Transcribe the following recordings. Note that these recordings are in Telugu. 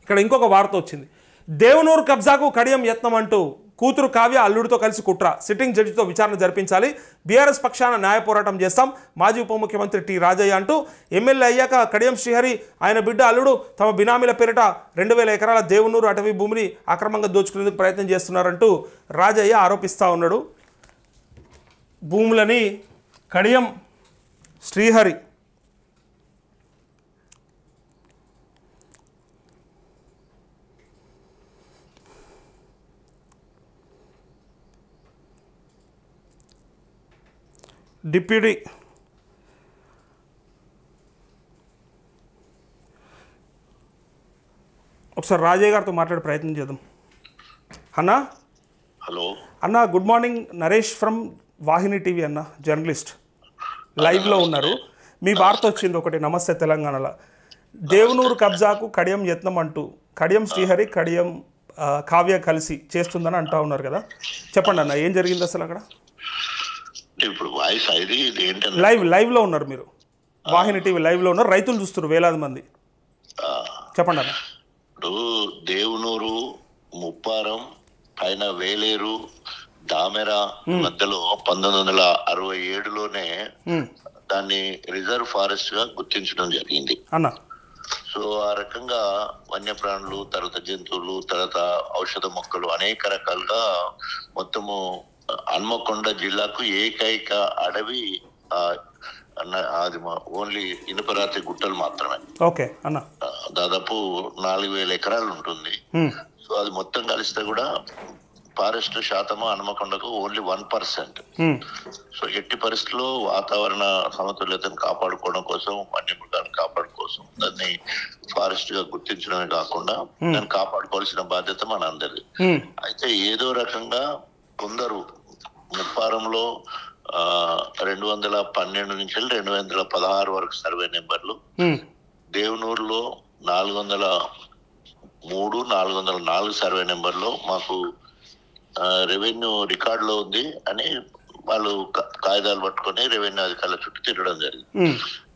ఇక్కడ ఇంకొక వార్త వచ్చింది. దేవనూరు కబ్జాకు కడియం యత్నం అంటూ కూతురు కావ్య అల్లుడితో కలిసి కుట్ర, సిట్టింగ్ జడ్జితో విచారణ జరిపించాలి, బీఆర్ఎస్ పక్షాన న్యాయ పోరాటం చేస్తాం, మాజీ ఉప ముఖ్యమంత్రి టి రాజయ్య అంటూ ఎమ్మెల్యే అయ్యాక కడియం శ్రీహరి ఆయన బిడ్డ అల్లుడు తమ బినామీల పేరిట 2000 ఎకరాల దేవనూరు అటవీ భూమిని అక్రమంగా దోచుకునేందుకు ప్రయత్నం చేస్తున్నారంటూ రాజయ్య ఆరోపిస్తూ ఉన్నాడు. భూములని కడియం శ్రీహరి డిప్యూటీ ఒకసారి రాజయ్య గారితో మాట్లాడే ప్రయత్నం చేద్దాం. అన్నా, హలో అన్న, good morning. Naresh from Vahini TV అన్న, జర్నలిస్ట్, లైవ్లో ఉన్నారు. మీ వార్త వచ్చింది ఒకటి, నమస్తే తెలంగాణలో. దేవనూరు కబ్జాకు కడియం యత్నం అంటూ కడియం శ్రీహరి కడియం కావ్య కలిసి చేస్తుందని అంటా ఉన్నారు కదా, చెప్పండి అన్న, ఏం జరిగింది అసలు అక్కడ? ఇప్పుడు వాయిస్ ఇది ఏంటంటే లైవ్లో ఉన్నారు మీరు, వాహిని టీవీ లైవ్లో ఉన్నారు, రైతులు చూస్తున్నారు వేలాది మంది, చెప్పండి అన్న. ఇప్పుడు దేవనూరు, ముప్పారం, పైన వేలేరు, దామెర మధ్యలో 1967లోనే దాన్ని రిజర్వ్ ఫారెస్ట్ గా గుర్తించడం జరిగింది అన్న. సో ఆ రకంగా వన్యప్రాణులు, తర్వాత జంతువులు, తర్వాత ఔషధ మొక్కలు అనేక రకాలుగా మొత్తము హన్మకొండ జిల్లాకు ఏకైక అడవి అది ఓన్లీ ఇనుపరాతి గుట్టలు మాత్రమే. ఓకే అన్న. దాదాపు 4000 ఎకరాలు ఉంటుంది. సో అది మొత్తం కలిస్తే కూడా ఫారెస్ట్ శాతము హన్మకొండకు ఓన్లీ 1%. సో ఎట్టి పరిస్థితుల్లో వాతావరణ సమతుల్యతను కాపాడుకోవడం కోసం, వన్యమృగాలను కాపాడుకోసం దాన్ని ఫారెస్ట్ గా గుర్తించడమే కాకుండా దాన్ని కాపాడుకోవాల్సిన బాధ్యత మన అందరిది. అయితే ఏదో రకంగా కొందరు ముప్పారంలో 212 నుంచి 216 వరకు సర్వే నెంబర్లు, దేవనూరులో 403, 404 సర్వే నెంబర్లో మాకు రెవెన్యూ రికార్డులో ఉంది అని వాళ్ళు కాగితాలు పట్టుకొని రెవెన్యూ అధికారుల చుట్టూ తిరగడం జరిగింది.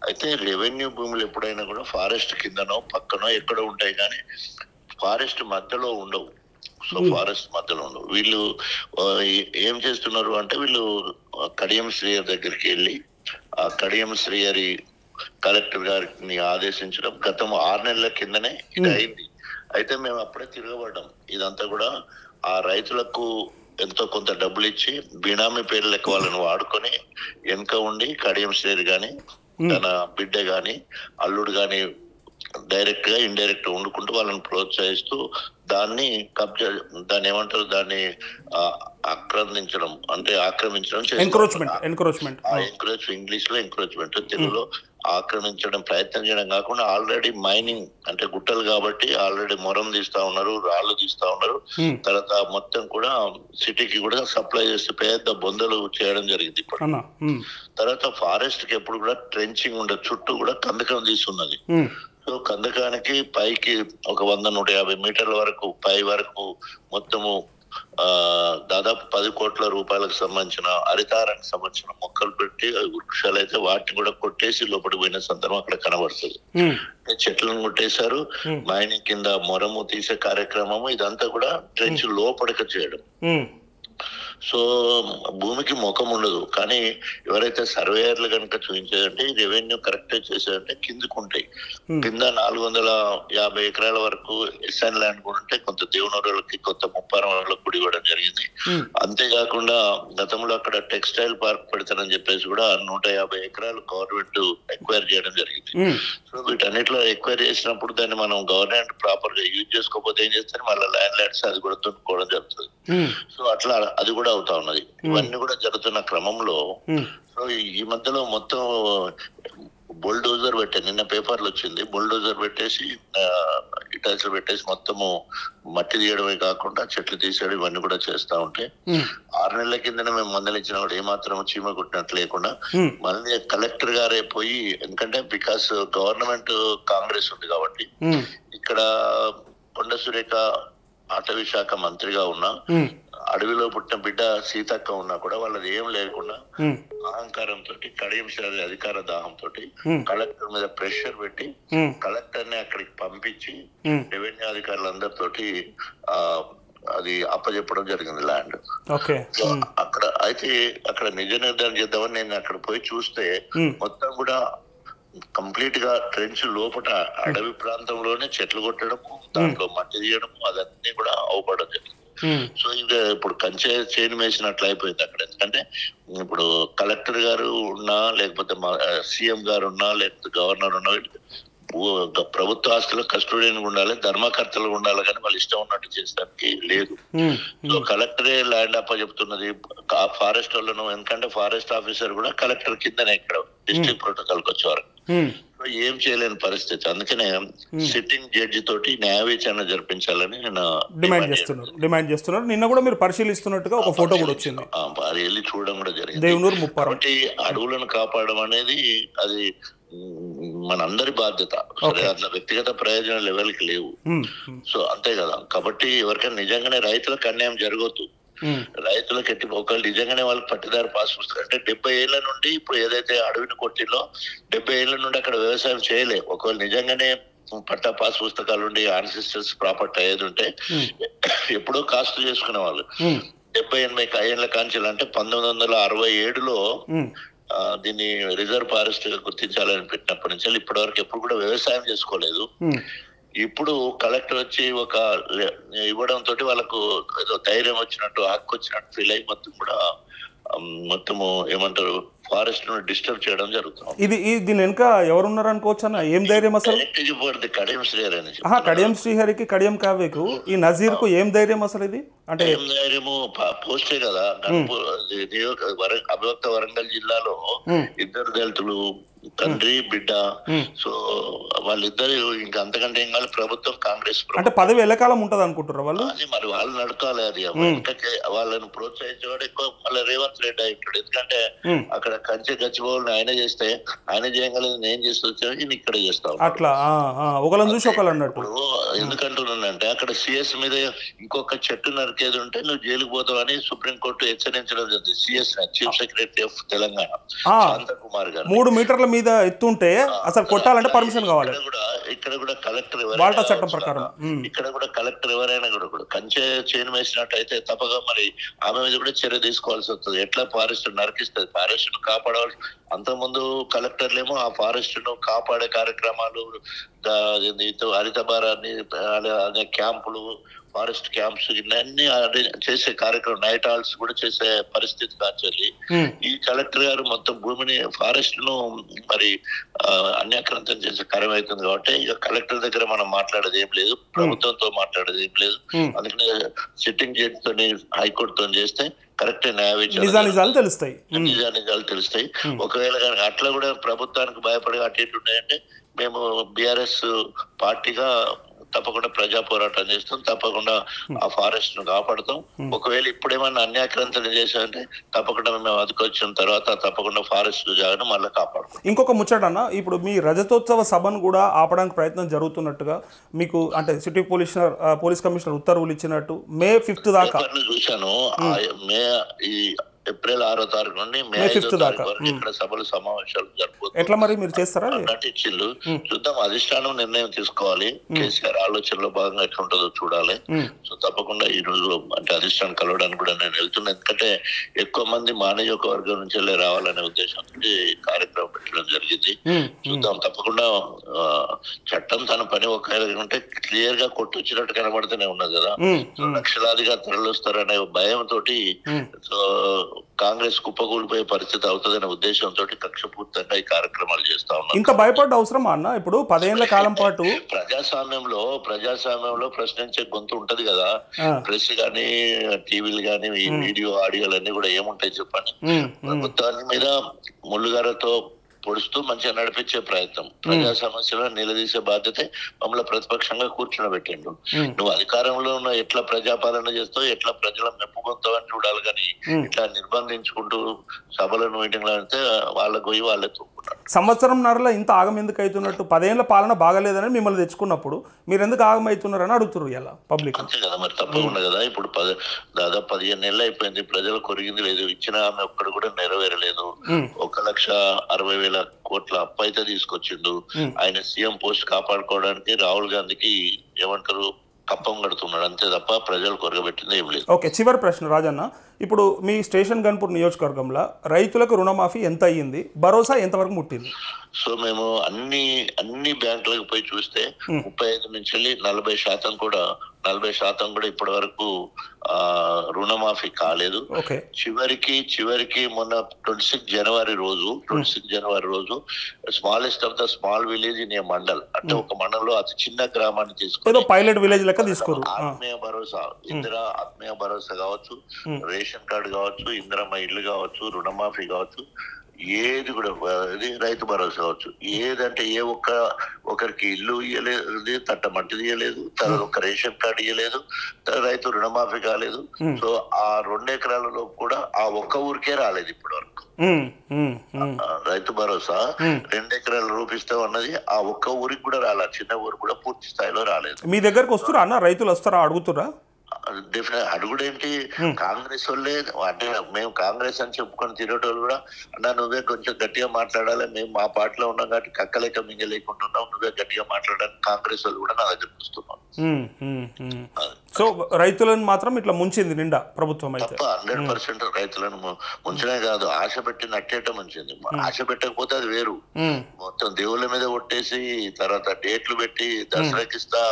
అయితే రెవెన్యూ భూములు ఎప్పుడైనా కూడా ఫారెస్ట్ కిందనో పక్కనో ఎక్కడో ఉంటాయి, కానీ ఫారెస్ట్ మధ్యలో ఉండవు. సో ఫారెస్ట్ మధ్యలో ఉండవు. వీళ్ళు ఏం చేస్తున్నారు అంటే, వీళ్ళు కడియం శ్రీహరి దగ్గరికి వెళ్ళి ఆ కడియం శ్రీహరి కలెక్టర్ గారిని ఆదేశించడం గతం 6 నెలల కిందనే ఇది అయింది. అయితే మేము అప్పుడే తిరగబడ్డాం. ఇదంతా కూడా ఆ రైతులకు ఎంతో కొంత డబ్బులు ఇచ్చి బినామీ పేర్ల లెక్క వాళ్ళని వాడుకొని వెనుక ఉండి కడియం శ్రీహరి గాని, తన బిడ్డ గాని, అల్లుడు గాని డైరెక్ట్ గా ఇండైరెక్ట్ వండుకుంటూ వాళ్ళని ప్రోత్సహిస్తూ దాన్ని దాన్ని ఏమంటారు, దాన్ని ఆక్రమించడం, అంటే ఆక్రమించడం, ఇంగ్లీష్ లో ఎంక్రోచ్మెంట్, తెలుగులో ఆక్రమించడం ప్రయత్నం చేయడం కాకుండా ఆల్రెడీ మైనింగ్ అంటే గుట్టలు కాబట్టి ఆల్రెడీ మొరం తీస్తా ఉన్నారు, రాళ్ళు తీస్తా ఉన్నారు. తర్వాత మొత్తం కూడా సిటీకి కూడా సప్లై చేస్తే పెద్ద బొందలు చేయడం జరిగింది ఇప్పుడు. తర్వాత ఫారెస్ట్ కి ఎప్పుడు కూడా ట్రెంచింగ్ ఉండదు, చుట్టూ కూడా కందకం తీసున్నది. సో కందకానికి పైకి ఒక 100-150 మీటర్ల వరకు పై వరకు మొత్తము దాదాపు 10 కోట్ల రూపాయలకు సంబంధించిన హరితారానికి సంబంధించిన మొక్కలు పెట్టి వృక్షాలు అయితే వాటిని కూడా కొట్టేసి లోపలికి పోయిన సందర్భం అక్కడ కనబడుతుంది. చెట్లను కొట్టేశారు, మైనింగ్ కింద మొరము తీసే కార్యక్రమము, ఇదంతా కూడా ట్రెంచ్ లోపలికి చేయడం. సో భూమికి ముఖం ఉండదు, కానీ ఎవరైతే సర్వేయర్లు కనుక చూపించారంటే రెవెన్యూ కరెక్ట్ చేశారంటే కిందకుంటాయి. కింద 450 ఎకరాల వరకు ఎస్ఎన్ ల్యాండ్ కూడా ఉంటే కొంత దేవనూరులకి, కొంత ముప్పారం వాళ్ళకి గుడి ఇవ్వడం జరిగింది. అంతేకాకుండా గతంలో అక్కడ టెక్స్టైల్ పార్క్ పెడతానని చెప్పేసి కూడా 150 ఎకరాలు గవర్నమెంట్ ఎక్వైర్ చేయడం జరిగింది. సో వీటన్నిటిలో ఎక్వైర్ చేసినప్పుడు దాన్ని మనం గవర్నమెంట్ ప్రాపర్ గా యూజ్ చేసుకోకపోతే ఏం చేస్తారు, మళ్ళీ ల్యాండ్ ల్యాండ్స్ అది కూడా దున్నుకోవడం జరుగుతుంది. సో అట్లా అది కూడా అవుతా ఉన్నది. ఇవన్నీ కూడా జరుగుతున్న క్రమంలో సో ఈ మధ్యలో మొత్తం బుల్డోజర్ పెట్టారు. నిన్న పేపర్లు వచ్చింది, బుల్డోజర్ పెట్టేసి ఇటాచులు పెట్టేసి మొత్తము మట్టి తీయడమే కాకుండా చెట్లు తీసేయడం ఇవన్నీ కూడా చేస్తా ఉంటే 6 నెలల కిందనే మేము మందలించిన కూడా ఏమాత్రం చీమ కొట్టినట్టు లేకుండా మళ్ళీ కలెక్టర్ గారే పోయి, ఎందుకంటే బికాస్ గవర్నమెంట్ కాంగ్రెస్ ఉంది కాబట్టి ఇక్కడ కొండ సురేఖ అటవీ శాఖ మంత్రిగా ఉన్న అడవిలో పుట్టిన బిడ్డ సీతక్క ఉన్నా కూడా వాళ్ళది ఏం లేకుండా అహంకారంతో కడియం శ్రీ అధికార దాహంతో కలెక్టర్ మీద ప్రెషర్ పెట్టి కలెక్టర్ ని అక్కడికి పంపించి రెవెన్యూ అధికారులందరితోటి అది అప్పచెప్పడం జరిగింది ల్యాండ్. అక్కడ అయితే అక్కడ నిజ నిర్ధారణ చేద్దామని నేను అక్కడ పోయి చూస్తే మొత్తం కూడా కంప్లీట్ గా ట్రెంచ్ లోపల అడవి ప్రాంతంలోనే చెట్లు కొట్టడము, దాంట్లో మట్టి తీయడము, అదన్నీ కూడా అవపడడం జరిగింది. సో ఇది ఇప్పుడు కంచె చేను వేసినట్లు అయిపోయింది అక్కడ. ఎందుకంటే ఇప్పుడు కలెక్టర్ గారు ఉన్నా, లేకపోతే సీఎం గారు ఉన్నా, లేకపోతే గవర్నర్ ఉన్నా, ప్రభుత్వ ఆస్తులు కస్టోడియన్ ఉండాలి, ధర్మకర్తలు ఉండాలి, కానీ వాళ్ళు ఇష్టం ఉన్నట్టు చేసడానికి లేదు. సో కలెక్టరే ల్యాండ్ అప్ప చెప్తున్నది ఫారెస్ట్ వాళ్ళను. ఎందుకంటే ఫారెస్ట్ ఆఫీసర్ కూడా కలెక్టర్ కిందనే ఇక్కడ డిస్ట్రిక్ట్ ప్రోటోకాల్ కి వచ్చేవారు. ఏం చేయలేని పరిస్థితి. అందుకనే సిట్టింగ్ జడ్జి తోటి న్యాయ విచారణ జరిపించాలని నేను డిమాండ్ చేస్తున్నారు. నిన్న కూడా మీరు పరిశీలిస్తున్నట్టుగా ఒక ఫోటో కూడా వచ్చింది, అది వెళ్ళి చూడడం కూడా జరిగింది. కాబట్టి అడవులను కాపాడడం అనేది అది మనందరి బాధ్యత. అట్లా వ్యక్తిగత ప్రయోజన లెవెల్కి లేవు. సో అంతే కదా. కాబట్టి ఎవరికైనా నిజంగానే రైతులకు అన్యాయం జరగొద్దు. రైతులకు ఎట్టి ఒకళ్ళు నిజంగానే వాళ్ళకి పట్టిదారు పాస్ పుస్తకం అంటే 70 ఏళ్ల నుండి ఇప్పుడు ఏదైతే అడవిని కొట్టిలో 70 ఏళ్ల నుండి అక్కడ వ్యవసాయం చేయలే. ఒకవేళ నిజంగానే పట్టా పాస్ పుస్తకాలు ఉండి ఆన్సిస్టర్స్ ప్రాపర్టీ అయ్యేది ఉంటే ఎప్పుడో కాస్ట్ చేసుకునే వాళ్ళు. 70-80 ఏళ్ల కాంచెలు అంటే 1967లో దీన్ని రిజర్వ్ ఫారెస్ట్ గా గుర్తించాలని పెట్టినప్పటి నుంచి ఇప్పటి వరకు ఎప్పుడు కూడా వ్యవసాయం చేసుకోలేదు. ఇప్పుడు కలెక్టర్ వచ్చి ఒక ఇవ్వడం తోటి వాళ్ళకు ఏదో ధైర్యం వచ్చినట్టు, హక్కు వచ్చినట్టు ఫీల్ అయ్యి మొత్తము ఏమంటారు ఫారెస్ట్ ను డిస్టర్బ్ చేయడం జరుగుతుంది. ఇది దీని వెనుక ఎవరున్నారు అనుకోవచ్చు అన్న? ఏం ధైర్యం అసలు? కడియం శ్రీహరి అని. కడియం శ్రీహరికి, కడియం కావ్యకు, ఈ నజీర్ కు ఏం ధైర్యం అసలు? ఇది అంటే ఏం ధైర్యము? పోస్టే కదా. అభివక్త వరంగల్ జిల్లాలో 2 దళితులు, తండ్రి బిడ్డ. సో వాళ్ళిద్దరు ఇంకా అంతకంటే ఏం కాదు. ప్రభుత్వం కాంగ్రెస్ అంటే పదవి ఎల్లకాలం ఉంటది అనుకుంటారు వాళ్ళు. అది మరి వాళ్ళు నడకాలి. అది వాళ్ళని ప్రోత్సహించేవాడు ఎక్కువ మళ్ళీ రేవంత్ రెడ్డి అయి ఉంటాడు. ఎందుకంటే అక్కడ కంచె గచ్చిపోవాలని ఆయన చేస్తే ఆయన చేయగలదు, నేను చేస్తూ ఈయన ఇక్కడ చేస్తాను. అట్లా ఒకళ్ళని చూసి ఒకళ్ళు అన్నట్టు. ఎందుకంటున్నానంటే అక్కడ సిఎస్ మీద ఇంకొక చెట్టు నరికేది ఉంటే నువ్వు జైలుకు పోతావు అని సుప్రీంకోర్టు హెచ్చరించడం జరిగింది. CS chief secretary of Telangana Shanthakumar గారు 3 మీటర్ల మీద ఎత్తుంటే అసలు కొట్టాలంటే పర్మిషన్ కావాలి. ఇక్కడ కూడా కలెక్టర్ వాల్టా చట్టం ప్రకారం ఇక్కడ కూడా కలెక్టర్ ఎవరైనా కూడా కంచె చేను వేసినట్టయితే తప్పగా మరి ఆమె మీద కూడా చర్య తీసుకోవాల్సి వస్తుంది. ఎట్లా ఫారెస్ట్ నరికిస్తుంది? ఫారెస్ట్ ను కాపాడవాలి. అంతకుముందు కలెక్టర్లేమో ఆ ఫారెస్ట్ ను కాపాడే కార్యక్రమాలు, హరితభారాన్ని అనే క్యాంపులు, ఫారెస్ట్ క్యాంప్స్ ఇవన్నీ చేసే కార్యక్రమం, నైట్ హాల్స్ కూడా చేసే పరిస్థితి కాల్చాలి. ఈ కలెక్టర్ గారు మొత్తం భూమిని ఫారెస్ట్ ను మరి అన్యాక్రాంతం చేసే కార్యం అవుతుంది. కాబట్టి ఇక కలెక్టర్ దగ్గర మనం మాట్లాడేది ఏం లేదు, ప్రభుత్వంతో మాట్లాడేది ఏం లేదు. అందుకనే సిట్టింగ్ జడ్జితో హైకోర్టుతో చేస్తే కరెక్ట్ న్యాయ నిజాలు తెలుస్తాయి. నిజాలు తెలుస్తాయి. ఒకవేళ కనుక అట్లా కూడా ప్రభుత్వానికి భయపడి అటు ఇటు ఉన్నాయంటే మేము బీఆర్ఎస్ పార్టీగా తప్పకుండా ప్రజా పోరాటం చేస్తాం. తప్పకుండా ఆ ఫారెస్ట్ ను కాపాడుతాం. ఒకవేళ ఇప్పుడేమన్నా అన్యాక్రాంతలు చేశారంటే తప్పకుండా మేము అదుకొచ్చిన తర్వాత తప్పకుండా ఫారెస్ట్ జాగ్రత్త మళ్ళీ కాపాడుతాం. ఇంకొక ముచ్చటన్నా, ఇప్పుడు మీ రజతోత్సవ సభను కూడా ఆపడానికి ప్రయత్నం జరుగుతున్నట్టుగా మీకు అంటే సిటీ పోలీస్ కమిషనర్ ఉత్తర్వులు ఇచ్చినట్టు May 5th దాకా చూశాను. ఏప్రిల్ 6వ తారీఖు నుండి మే 5వ తారీఖు వరకు ఇక్కడ సభలు సమావేశాలు జరుపుతారు. ఎట్లా మరి మీరు చేస్తారా? నటించిల్లు చూద్దాం. అధిష్టానం నిర్ణయం తీసుకోవాలి. కేసీఆర్ ఆలోచనలో భాగంగా ఎట్లా ఉంటుందో చూడాలి. సో తప్పకుండా ఈ రోజు అంటే అధిష్టానం కలవడానికి కూడా నేను వెళ్తున్నా. ఎందుకంటే ఎక్కువ మంది మానవ వర్గం నుంచి రావాలనే ఉద్దేశంతో కార్యక్రమం పెట్టడం జరిగింది. చూద్దాం. తప్పకుండా చట్టం తన పని ఒకవేళ ఉంటే క్లియర్ గా కొట్టొచ్చినట్టు కనబడుతూనే ఉన్నది కదా. లక్షలాదిగా తరలిస్తారనే భయంతో కాంగ్రెస్ కుప్పకూలిపోయే పరిస్థితి అవుతుందనే ఉద్దేశంతో కక్షపూర్తంగా ఈ కార్యక్రమాలు చేస్తా ఉన్నారు. ఇంత భయపడ్డ అవసరమా అన్న? ఇప్పుడు 10 ఏళ్ల కాలం పాటు ప్రజాస్వామ్యంలో ప్రశ్నించే గొంతు ఉంటది కదా. ప్రెస్ గానీ, టీవీలు గానీ, వీడియో ఆడియోలు అన్ని కూడా ఏముంటాయి చెప్పండి. ప్రభుత్వాన్ని మీద ముళ్ళుగారతో పొడుస్తూ మంచిగా నడిపించే ప్రయత్నం, ప్రజా సమస్యలను నిలదీసే బాధ్యత మమ్మల్ని ప్రతిపక్షంగా కూర్చునబెట్టిండు. నువ్వు అధికారంలో ఉన్న ఎట్లా ప్రజాపాలన చేస్తావు, ఎట్లా ప్రజల మెప్పు పొందుతావని చూడాలి, కానీ ఇట్లా నిర్బంధించుకుంటూ సభలను మీటింగ్లు అంటే వాళ్ళకు పోయి వాళ్ళే తూపుకుంటారు. సంవత్సరంన్నరలో ఇంత ఆగం ఎందుకు అవుతున్నట్టు? 10 ఏళ్ల పాలన బాగలేదని మిమ్మల్ని తెచ్చుకున్నప్పుడు మీరు ఎందుకు ఆగం అవుతున్నారని అడుగుతున్నారు ఇలా పబ్లిక్. అంతే కదా మరి, తప్పకుండా కదా. ఇప్పుడు దాదాపు 15 నెలలు అయిపోయింది, ప్రజలు కొరిగింది లేదు, ఇచ్చిన ఆమె ఒక్కడు కూడా నెరవేరలేదు. 1,60,000 కోట్ల అప్పు అయితే తీసుకొచ్చిండు. ఆయన సీఎం పోస్ట్ కాపాడుకోవడానికి రాహుల్ గాంధీకి ఏమంటారు కప్పం కడుతున్నాడు, అంతే తప్ప ప్రజలు కొరగబెట్టింది ఏం లేదు. ఓకే, చివరి ప్రశ్న రాజన్న. ఇప్పుడు మీ స్టేషన్ గన్పూర్ నియోజకవర్గంలో రైతులకు రుణమాఫీ ఎంత అయ్యింది, భరోసా ఎంతవరకు ముట్టింది? సో మేము అన్ని బ్యాంకులకు పోయి చూస్తే 35 నుంచి 40% కూడా ఇప్పటి వరకు రుణమాఫీ కాలేదు. చివరికి మొన్న 26 జనవరి రోజు smallest of the small village in a mandal, అంటే ఒక మండలంలో అతి చిన్న గ్రామాన్ని తీసుకుని పైలట్ విలేజ్ లెక్క తీసుకోరు. ఆత్మీయ భరోసా, ఆత్మీయ భరోసా కావచ్చు, రేషన్ కార్డు కావచ్చు, ఇందిరమ్మ ఇల్లు కావచ్చు, రుణమాఫీ కావచ్చు, ఏది కూడా రైతు భరోసా కావచ్చు, ఏదంటే ఒకరికి ఇల్లు ఇయ్యలేదు, తట్ట మట్టి తీయలేదు, ఒక రేషన్ కార్డు ఇయ్యలేదు, రైతు రుణమాఫీ కాలేదు. సో ఆ 2 ఎకరాలలో కూడా ఆ ఒక్క ఊరికే రాలేదు ఇప్పటి వరకు రైతు భరోసా. 2 ఎకరాలు రూపిస్తాం అన్నది ఆ ఒక్క ఊరికి కూడా రాలేదు, చిన్న ఊరు కూడా పూర్తి స్థాయిలో రాలేదు. మీ దగ్గరకు వస్తురా అన్న, రైతులు వస్తారా, అడుగుతురా? డెఫినెట్ అడుగుడేంటి, కాంగ్రెస్ వాళ్ళే అంటే మేము కాంగ్రెస్ అని చెప్పుకొని తినేటోళ్ళు కూడా అన్నా నువ్వే కొంచెం గట్టిగా మాట్లాడాలి, మేము మా పార్టీలో ఉన్నాం కాబట్టి కక్కలేక మింగలేకుంటున్నాం, నువ్వే గట్టిగా మాట్లాడడానికి కాంగ్రెస్ వాళ్ళు కూడా నా దగ్గర వస్తున్నాం. సో రైతులను మాత్రం ఇట్లా ముంచింది నిండా ప్రభుత్వం అయితే. 100% రైతులను ముంచనే కాదు, ఆశ పెట్టి నట్టేట ముంచింది. ఆశ పెట్టకపోతే అది వేరు, మొత్తం దేవుళ్ళ మీద కొట్టేసి తర్వాత డేట్లు పెట్టి దసరాకి ఇస్తా,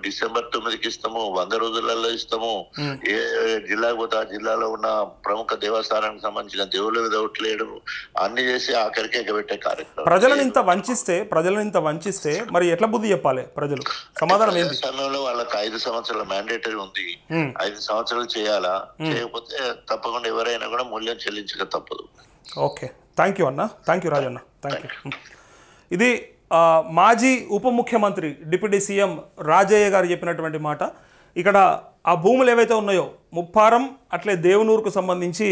డిసెంబర్ 9కి ఇస్తాము, 100 రోజులలో ఇస్తాము, ఏ జిల్లాకు పోతే ఆ జిల్లాలో ఉన్న ప్రముఖ దేవస్థానానికి సంబంధించిన దేవుళ్ళ మీద ఒట్లేయడం అన్ని చేసి ఆఖరికి ఎగబెట్టే కార్యక్రమం. ప్రజలను ఇంత వంచిస్తే మరి ఎట్లా బుద్ధి చెప్పాలి ప్రజలు? సమాధానం ఏంటి? సమయంలో వాళ్ళకి 5 సంవత్సరాల మ్యాండేటరీ ఉంది, 5 సంవత్సరాలు చేయాలా, చేయకపోతే తప్పకుండా ఎవరైనా కూడా మూల్యం చెల్లించక తప్పదు. ఓకే, థ్యాంక్ యూ అన్న, thank you Rajanna, thank you. ఇది మాజీ ఉప ముఖ్యమంత్రి డిప్యూటీ సీఎం రాజయ్య గారు చెప్పినటువంటి మాట. ఇక్కడ ఆ భూములు ఏవైతే ఉన్నాయో ముప్పారం అట్లే దేవునూరుకు సంబంధించి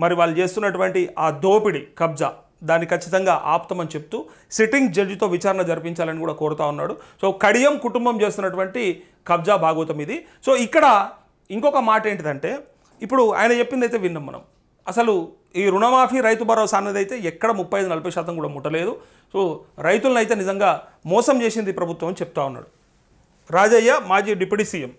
మరి వాళ్ళు చేస్తున్నటువంటి ఆ దోపిడీ కబ్జా దాన్ని ఖచ్చితంగా ఆపుతామని చెప్తూ సిట్టింగ్ జడ్జితో విచారణ జరిపించాలని కూడా కోరుతా ఉన్నాడు. సో కడియం కుటుంబం చేస్తున్నటువంటి కబ్జా భాగవతం ఇది. సో ఇక్కడ ఇంకొక మాట ఏంటిదంటే, ఇప్పుడు ఆయన చెప్పింది అయితే విన్నాం మనం, అసలు ఈ రుణమాఫీ రైతు భరోసా అన్నది అయితే ఎక్కడ 35-40% కూడా ముట్టలేదు. సో రైతులను అయితే నిజంగా మోసం చేసింది ప్రభుత్వం అని చెప్తా ఉన్నాడు రాజయ్య, మాజీ డిప్యూటీ సీఎం.